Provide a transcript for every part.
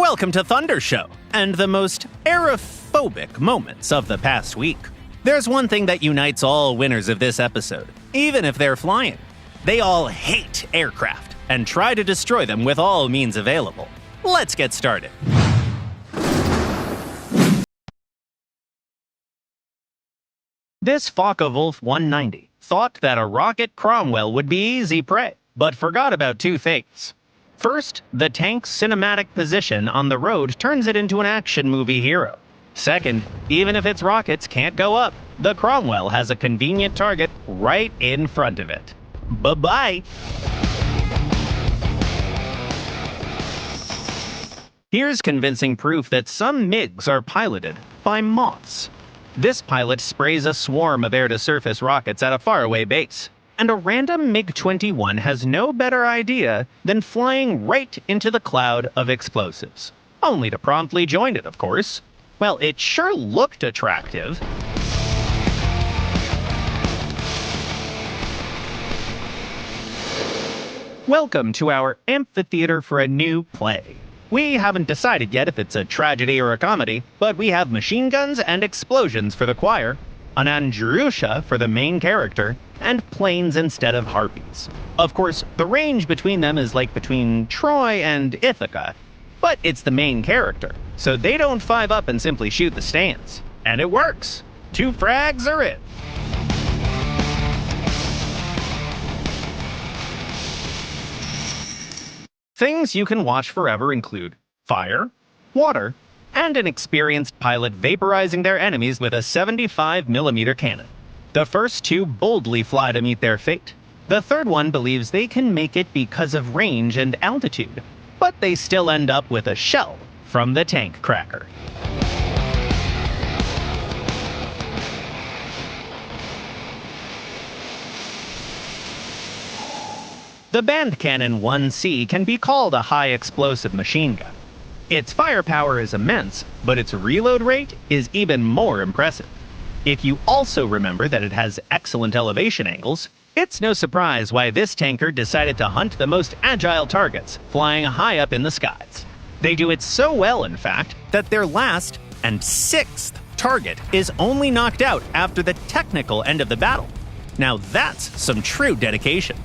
Welcome to Thunder Show, and the most aerophobic moments of the past week. There's one thing that unites all winners of this episode, even if they're flying. They all hate aircraft and try to destroy them with all means available. Let's get started. This Focke-Wulf 190 thought that a rocket Cromwell would be easy prey, but forgot about two things. First, the tank's cinematic position on the road turns it into an action movie hero. Second, even if its rockets can't go up, the Cromwell has a convenient target right in front of it. Bye-bye! Here's convincing proof that some MiGs are piloted by moths. This pilot sprays a swarm of air-to-surface rockets at a faraway base, and a random MiG-21 has no better idea than flying right into the cloud of explosives. Only to promptly join it, of course. Well, it sure looked attractive. Welcome to our amphitheater for a new play. We haven't decided yet if it's a tragedy or a comedy, but we have machine guns and explosions for the choir, an Andrusha for the main character, and planes instead of harpies. Of course, the range between them is like between Troy and Ithaca, but it's the main character, so they don't 5 up and simply shoot the stands. And it works! 2 frags are it! Things you can watch forever include fire, water, and an experienced pilot vaporizing their enemies with a 75mm cannon. The first 2 boldly fly to meet their fate. The third one believes they can make it because of range and altitude, but they still end up with a shell from the tank cracker. The Band Cannon 1C can be called a high-explosive machine gun. Its firepower is immense, but its reload rate is even more impressive. If you also remember that it has excellent elevation angles, it's no surprise why this tanker decided to hunt the most agile targets, flying high up in the skies. They do it so well, in fact, that their last and 6th target is only knocked out after the technical end of the battle. Now that's some true dedication.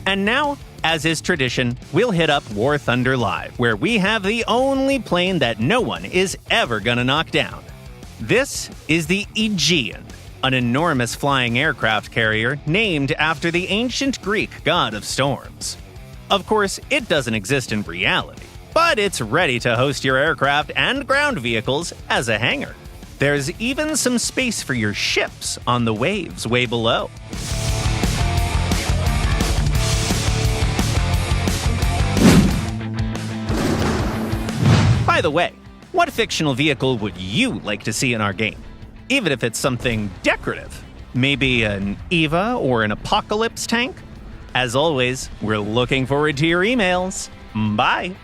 And now, as is tradition, we'll hit up War Thunder Live, where we have the only plane that no one is ever gonna knock down. This is the Aegean, an enormous flying aircraft carrier named after the ancient Greek god of storms. Of course, it doesn't exist in reality, but it's ready to host your aircraft and ground vehicles as a hangar. There's even some space for your ships on the waves way below. By the way, what fictional vehicle would you like to see in our game? Even if it's something decorative. Maybe an EVA or an Apocalypse tank? As always, we're looking forward to your emails. Bye!